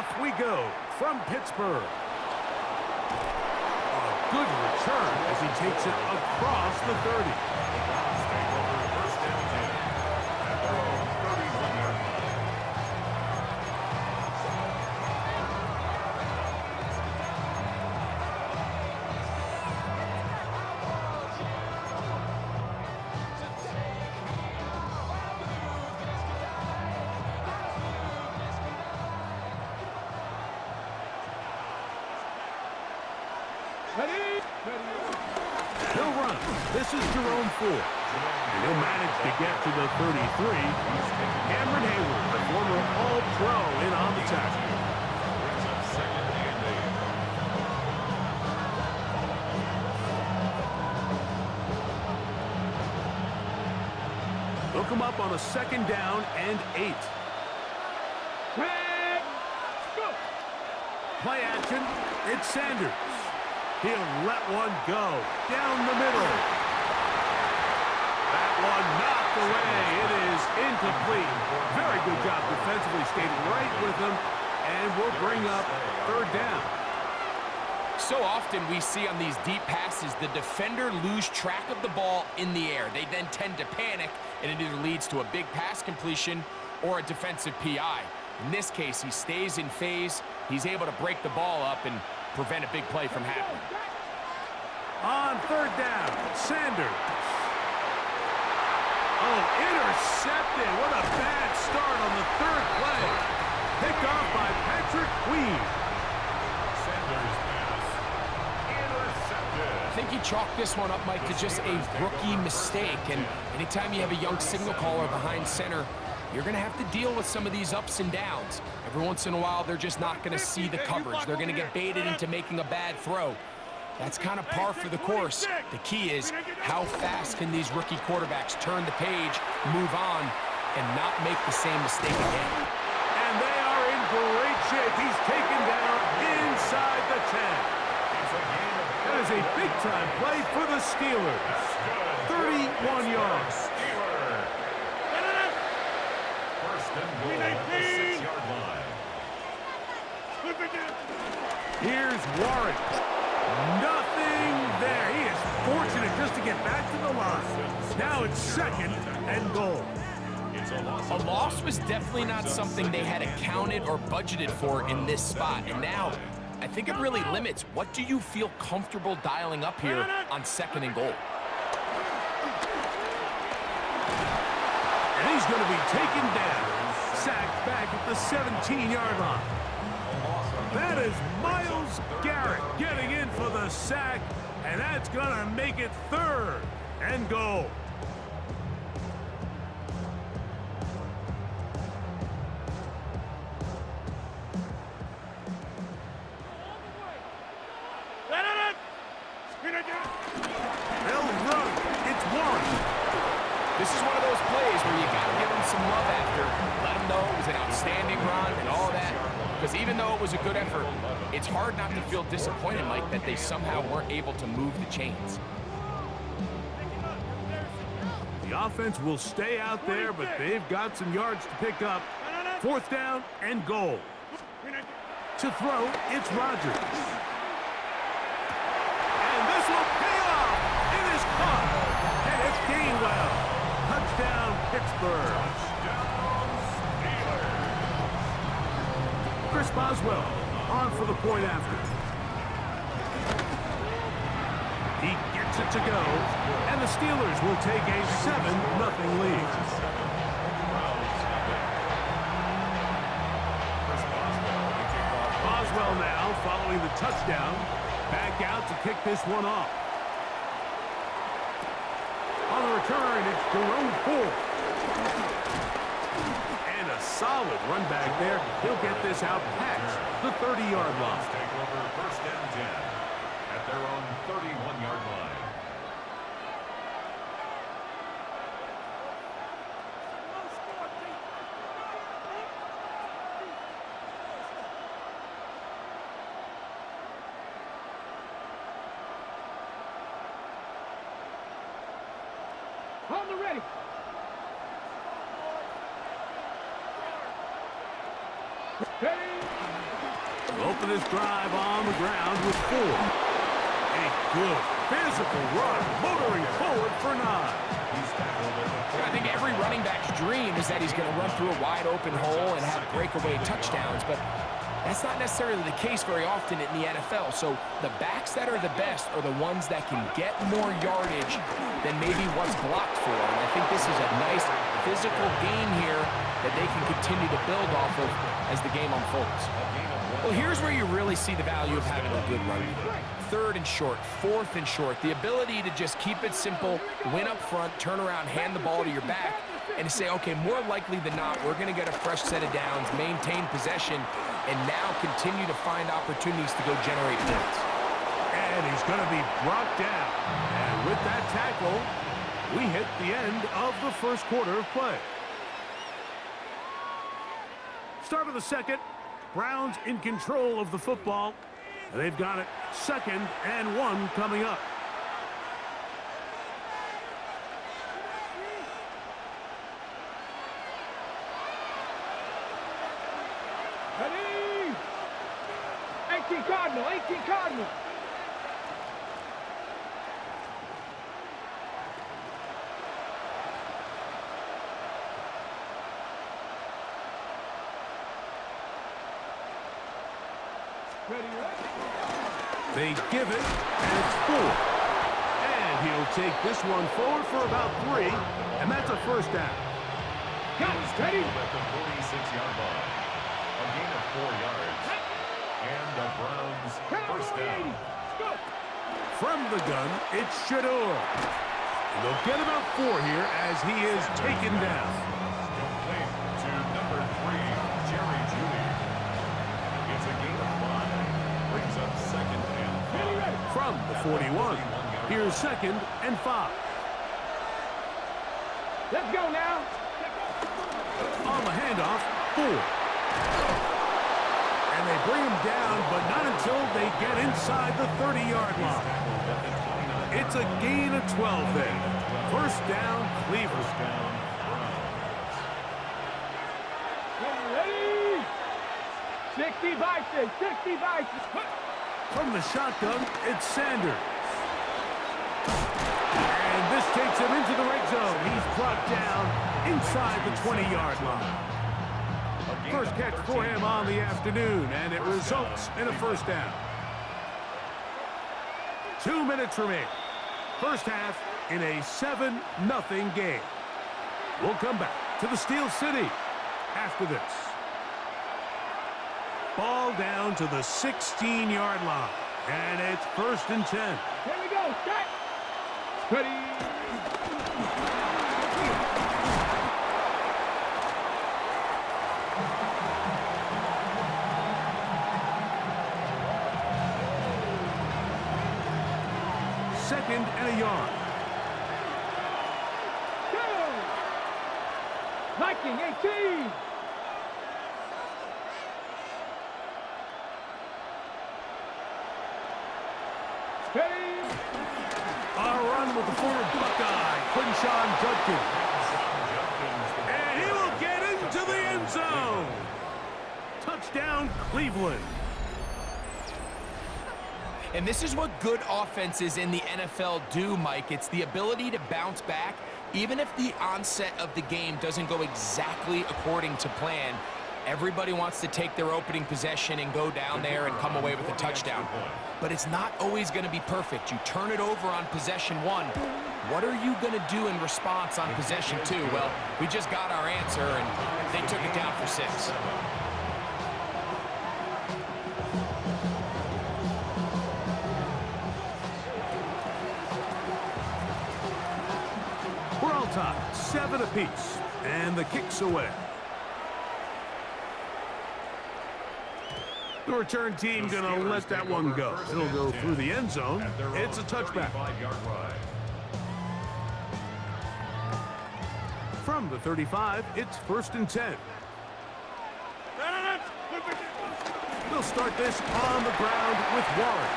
Off we go from Pittsburgh. A good return as he takes it across the 30. He'll run. This is Jerome Ford. And he'll manage to get to the 33. Cameron Hayward, the former All-Pro, in on the tackle. They'll come up on a 2nd down and 8. Play action. It's Sanders. He'll let one go down the middle. That one knocked away. It is incomplete. Very good job defensively, stayed right with him, and will bring up 3rd down. So often we see on these deep passes the defender lose track of the ball in the air. They then tend to panic, and it either leads to a big pass completion or a defensive PI. In this case, he stays in phase. He's able to break the ball up and prevent a big play from happening. On 3rd down, Sanders. Oh, intercepted. What a bad start on the 3rd play. Picked off by Patrick Queen. Sanders pass intercepted. I think he chalked this one up, Mike, to just a rookie mistake. And anytime you have a young signal caller behind center, you're going to have to deal with some of these ups and downs. Every once in a while, they're just not going to see the coverage. They're going to get baited into making a bad throw. That's kind of par for the course. The key is how fast can these rookie quarterbacks turn the page, move on, and not make the same mistake again. And they are in great shape. He's taken down inside the 10. That is a big-time play for the Steelers. 31 yards. Here's Warren. Nothing there. He is fortunate just to get back to the line. Now it's 2nd and goal. A loss was definitely not something they had accounted or budgeted for in this spot. And now, I think it really limits what do you feel comfortable dialing up here on 2nd and goal. And he's going to be taken down. Sacked back at the 17-yard line. That is Myles Garrett getting in for the sack, and that's going to make it 3rd and goal. They'll run. It's Warren. This is one of those plays where you got to give him some love after. Let him know it was an outstanding run and all that. Because even though it was a good effort, it's hard not to feel disappointed, Mike, that they somehow weren't able to move the chains. The offense will stay out there, but they've got some yards to pick up. 4th down and goal. To throw, it's Rodgers. And this will pay off. It is caught. And it's Gainwell. Touchdown, Pittsburgh. Chris Boswell on for the point after. He gets it to go, and the Steelers will take a 7-0 lead. Boswell now following the touchdown, back out to kick this one off. On the return, it's Jerome Ford. And a solid run back there. He'll get this out past the 30-yard line. Take over 1st and 10 at their own 31-yard line. On the ready. Ready. Open this drive on the ground with 4. A good physical run, motoring forward for 9. I think every running back's dream is that he's going to run through a wide open hole and have breakaway touchdowns, but that's not necessarily the case very often in the NFL. So the backs that are the best are the ones that can get more yardage than maybe what's blocked for. And I think this is a nice physical game here that they can continue to build off of as the game unfolds. Well, here's where you really see the value of having a good run. 3rd and short, 4th and short. The ability to just keep it simple, win up front, turn around, hand the ball to your back, and to say, okay, more likely than not, we're going to get a fresh set of downs, maintain possession, and now continue to find opportunities to go generate points. And he's going to be brought down. And with that tackle, we hit the end of the first quarter of play. Start of the second. Browns in control of the football. They've got it 2nd and 1 coming up. Ready? 18 Cardinal, 18 Cardinal. They give it, and it's 4. And he'll take this one forward for about 3, and that's a first down. Got ready. At the 46-yard line. A gain of 4 yards. And the Browns first down. From the gun, it's Shador. And they'll get about 4 here as he is taken down. Complete to number 3, Jerry Jeudy. It's a gain of 5. Brings up 2nd and 5. From the 41, here's 2nd and 5. Let's go now. On the handoff, 4. And they bring him down, but not until they get inside the 30-yard line. It's a gain of 12 there. First down, Cleveland. Ready? 60 Vikings, 60 Vikings. From the shotgun, it's Sanders. And this takes him into the red zone. He's brought down inside the 20-yard line. First catch for him on the afternoon, and it results in a first down. 2 minutes remain. First half in a 7-0 game. We'll come back to the Steel City after this. Ball down to the 16-yard line, and it's 1st and 10. Here we go. Set. Ready. Second and a yard. Go. Viking 18. Ready. A run with the former Buckeye, Quinshawn Judkins. And he will get into the end zone. Touchdown, Cleveland. And this is what good offenses in the NFL do, Mike. It's the ability to bounce back, even if the onset of the game doesn't go exactly according to plan. Everybody wants to take their opening possession and go down there and come away with a touchdown. But it's not always going to be perfect. You turn it over on possession 1. What are you going to do in response on possession 2? Well, we just got our answer, and they took it down for 6. We're all tied, 7 apiece, and the kick's away. The return team going to let that one go. It'll go through the end zone. It's a touchback. From the 35, it's 1st and 10. They'll start this on the ground with Warren.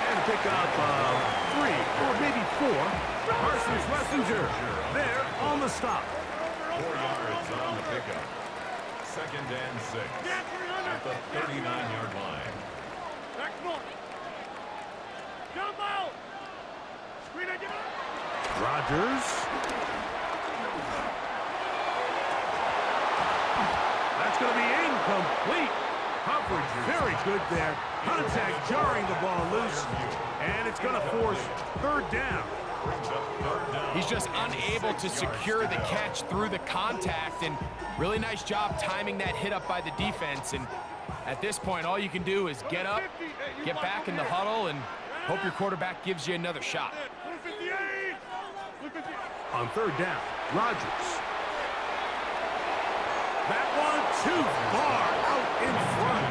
And pick up 3 or maybe 4. Parsons Messenger there on the stop. 4 yards on the pickup. 2nd and 6 at the 39-yard line. Jump out. Screen it. Rodgers. That's going to be incomplete. Coverage very good there. Contact jarring the ball loose. And it's going to force third down. He's just unable to secure the catch through the contact, and really nice job timing that hit up by the defense. And at this point, all you can do is get up, get back in the huddle, and hope your quarterback gives you another shot. On third down, Rodgers. That one too far out in front.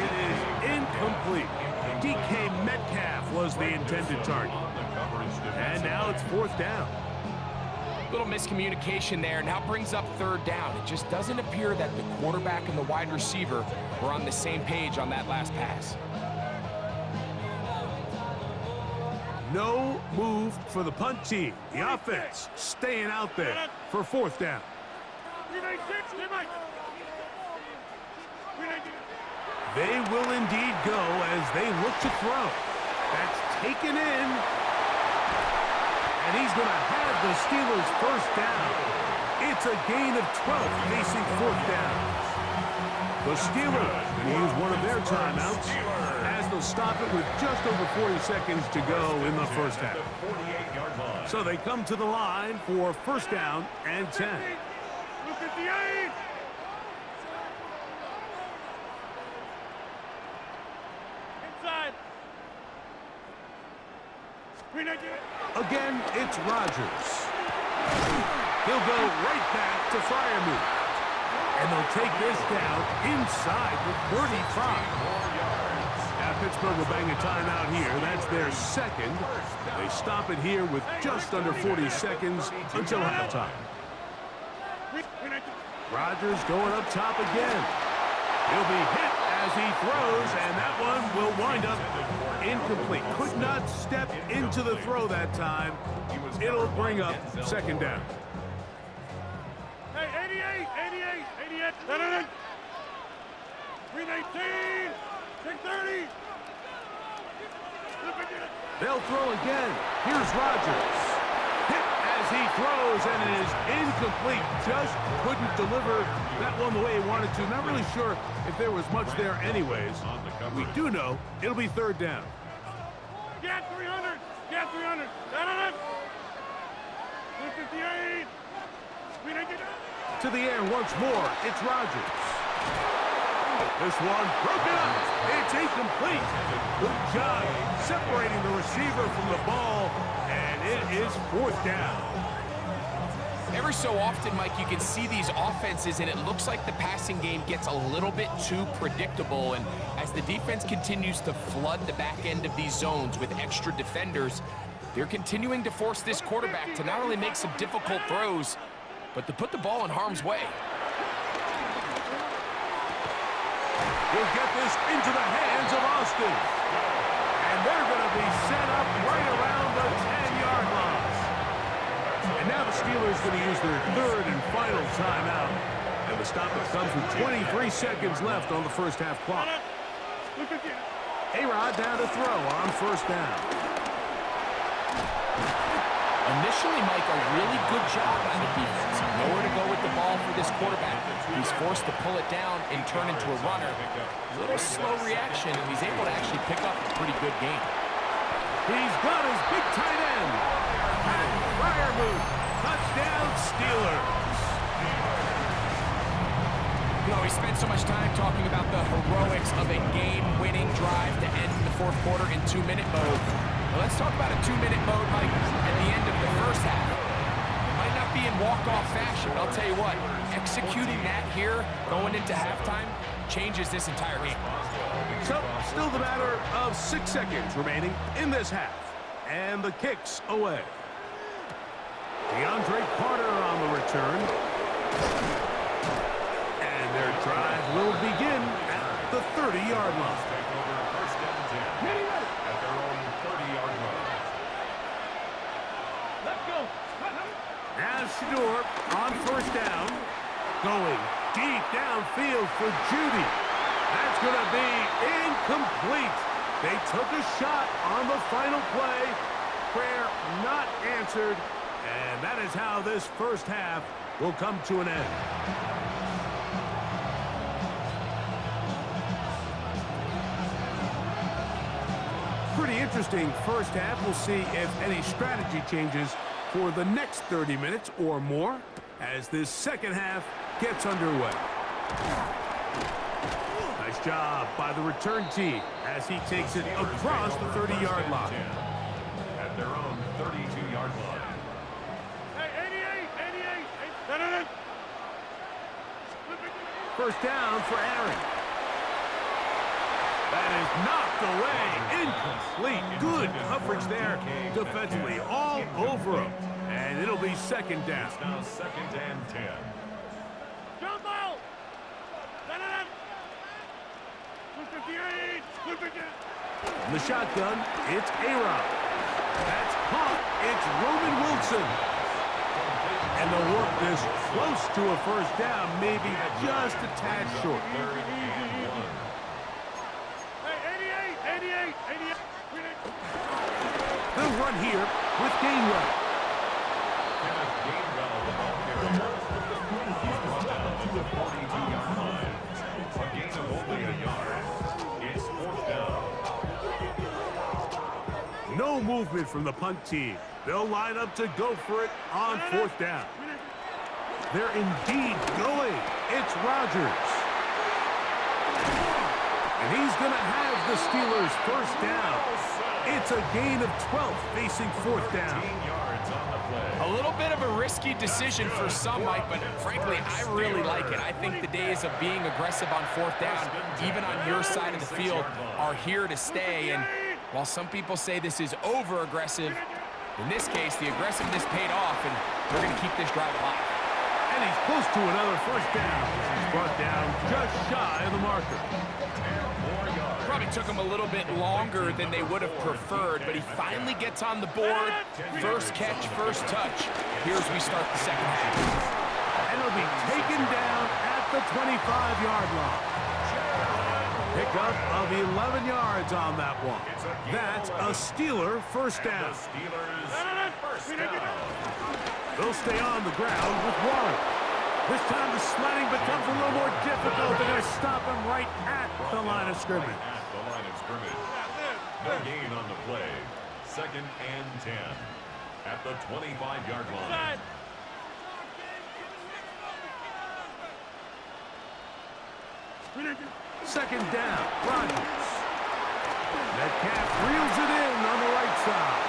It is incomplete. DK Metcalf was the intended target. And now it's fourth down. Little miscommunication there. Now brings up third down. It just doesn't appear that the quarterback and the wide receiver were on the same page on that last pass. No move for the punt team. The offense staying out there for fourth down. They will indeed go as they look to throw. That's taken in. And he's going to have the Steelers first down. It's a gain of 12 facing fourth down. The Steelers going to use one of their timeouts as they'll stop it with just over 40 seconds to go in the first half. So they come to the line for first down and 10. Look at the eight. Inside. Again, it's Rodgers. He'll go right back to Freiermuth. And they'll take this down inside the 35. Now Pittsburgh will bang a timeout here. That's their second. They stop it here with just under 40 seconds until halftime. Rodgers going up top again. He'll be hit as he throws, and that one will wind up incomplete. Could not step into the throw that time. It'll bring up second down. Hey, 88. 319. 630. They'll throw again. Here's Rodgers. Hit as he throws, and it is incomplete. Just couldn't deliver that one the way he wanted to. Not really sure if there was much there anyways. We do know it'll be third down. Get 300. Get 300. 258. To the air once more. It's Rodgers. This one broken up. It's incomplete. Good job separating the receiver from the ball, and it is fourth down. Every so often, Mike, you can see these offenses, and it looks like the passing game gets a little bit too predictable. And as the defense continues to flood the back end of these zones with extra defenders, they're continuing to force this quarterback to not only make some difficult throws, but to put the ball in harm's way. He'll get this into the hands of Austin. And they're going to be set up right around the 10-yard line. And now the Steelers going to use their third and final timeout. And the stop comes with 23 seconds left on the first half clock. A-Rod down to throw on first down. Initially, Mike, a really good job by the defense. Nowhere to go with the ball for this quarterback. He's forced to pull it down and turn into a runner. A little slow reaction, and he's able to actually pick up a pretty good game. He's got his big tight end. And Freiermuth. Touchdown, Steelers. You know, we spent so much time talking about the heroics of a game-winning drive to end the fourth quarter in two-minute mode. Well, let's talk about a two-minute mode, Mike, at the end of the first half. It might not be in walk-off fashion, but I'll tell you what, executing that here, going into halftime, changes this entire game. So, still the matter of 6 seconds remaining in this half. And the kick's away. DeAndre Carter on the return. And their drive will begin at the 30-yard line. Now Shador on first down. Going deep downfield for Judy. That's going to be incomplete. They took a shot on the final play. Prayer not answered. And that is how this first half will come to an end. Pretty interesting first half. We'll see if any strategy changes for the next 30 minutes or more as this second half gets underway. Nice job by the return team as he takes it across the 30-yard line. At their own 32-yard line. First down for Aaron. That is knocked away. Incomplete. Good coverage there defensively. All over him. And it'll be second down. It's now second and 10. Jump out! From the shotgun, it's A-Rod. That's caught. It's Roman Wilson. And they'll work this close to a first down, maybe just a tad short. Third and 1. They'll run here with Gainwell. Kenneth Gainwell, the ball carrier. He's brought down at the 42-yard line. A gain of only a yard. It's fourth down. No movement from the punt team. They'll line up to go for it on fourth down. They're indeed going. It's Rodgers. And he's going to have the Steelers first down. It's a gain of 12 facing fourth down. 15 yards on the play. A little bit of a risky decision for some, Mike, but frankly, I really like it. I think the days of being aggressive on fourth down, even on your side of the field, are here to stay. And while some people say this is over-aggressive, in this case, the aggressiveness paid off, and we're going to keep this drive alive. And he's close to another first down. He's brought down just shy of the marker. Probably took him a little bit longer than they would have preferred, but he finally gets on the board. First catch, first touch. Here as we start the second half. And he'll be taken down at the 25-yard line. Pickup of 11 yards on that one. That's a Steeler first down. Steelers first down. They'll stay on the ground with Warren. This time the sledding becomes a little more difficult. They're going to stop him right at the line of scrimmage. At the line of scrimmage. No gain on the play. Second and 10. At the 25-yard line. Second down, Rodgers. Metcalf reels it in on the right side.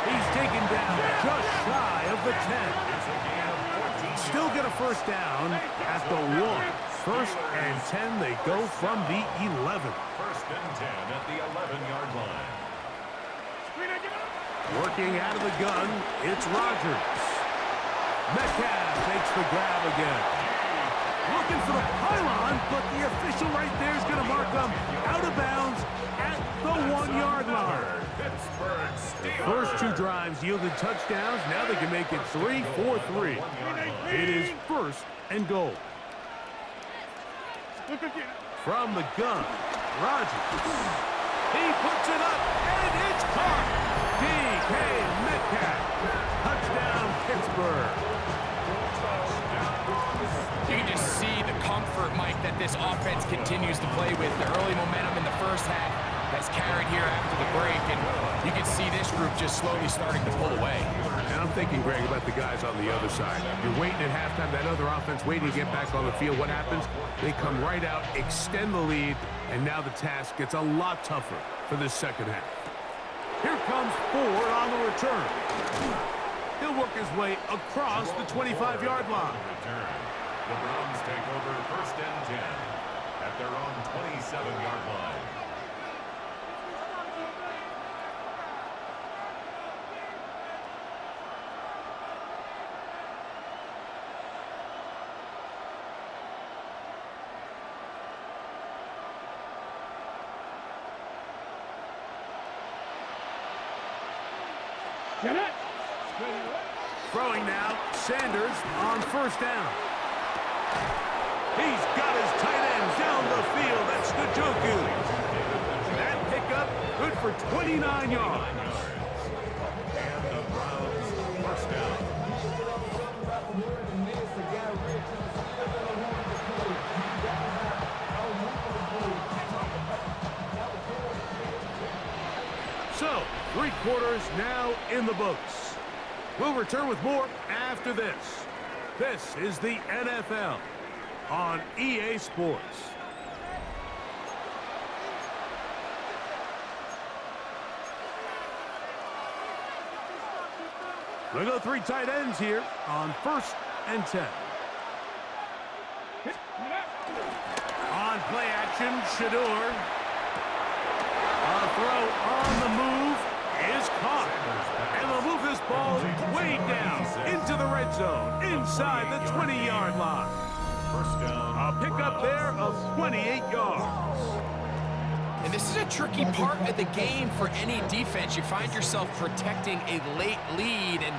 He's taken down just shy of the 10. Still get a first down at the 1. First and 10, they go from the 11. First and 10 at the 11-yard line. Working out of the gun, it's Rodgers. Metcalf makes the grab again. Looking for the pylon, but the official right there is going to mark him out of bounds at the 1-yard line. Pittsburgh Steelers. First two drives yielded touchdowns. Now they can make it 3-4-3. It is first and goal. From the gun, Rodgers. He puts it up, and it's caught. DK Metcalf. Touchdown, Pittsburgh. You can just see the comfort, Mike, that this offense continues to play with. The early momentum in the first half has carried here after the break, and you can see this group just slowly starting to pull away. And I'm thinking, Greg, about the guys on the other side. You're waiting at halftime, that other offense waiting to get back on the field. What happens? They come right out, extend the lead, and now the task gets a lot tougher for this second half. Here comes Ford on the return. He'll work his way across the 25-yard line. The Browns take over first and 10 at their own 27-yard line. Throwing now, Sanders on first down. He's got his tight end down the field. That's Njoku. That pickup for 29 yards. And the Browns first down. So, 3 quarters now in the books. We'll return with more after this. This is the NFL on EA Sports. We go 3 tight ends here on 1st and 10. On play action, Shador. A throw on the move is caught. And they'll move this ball way down into the red zone, inside the 20-yard line. First down. A pickup there of 28 yards. And this is a tricky part of the game for any defense. You find yourself protecting a late lead, and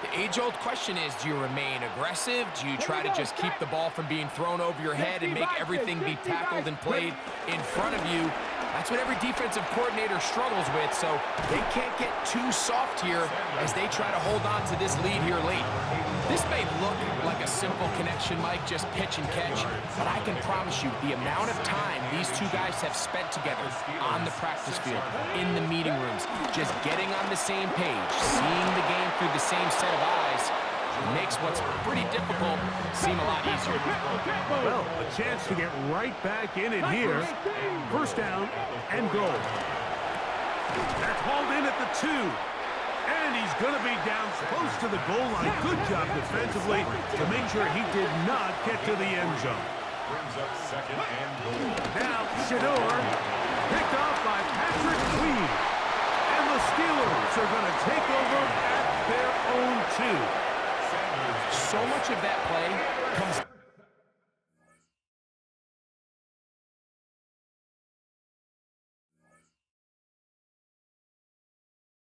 the age-old question is, do you remain aggressive? Do you try to just keep the ball from being thrown over your head and make everything be tackled and played in front of you? That's what every defensive coordinator struggles with, so they can't get too soft here as they try to hold on to this lead here late. This may look like a simple connection, Mike, just pitch and catch, but I can promise you the amount of time these two guys have spent together on the practice field, in the meeting rooms, just getting on the same page, seeing the game through the same set of eyes, makes what's pretty difficult seem a lot easier. Well, a chance to get right back in it here. First down and goal. That's hauled in at the 2. And he's going to be down close to the goal line. Good job defensively to make sure he did not get to the end zone. Brings up 2nd and goal. Now, Shador, picked off by Patrick Queen. And the Steelers are going to take over at their own 2. So much of that play comes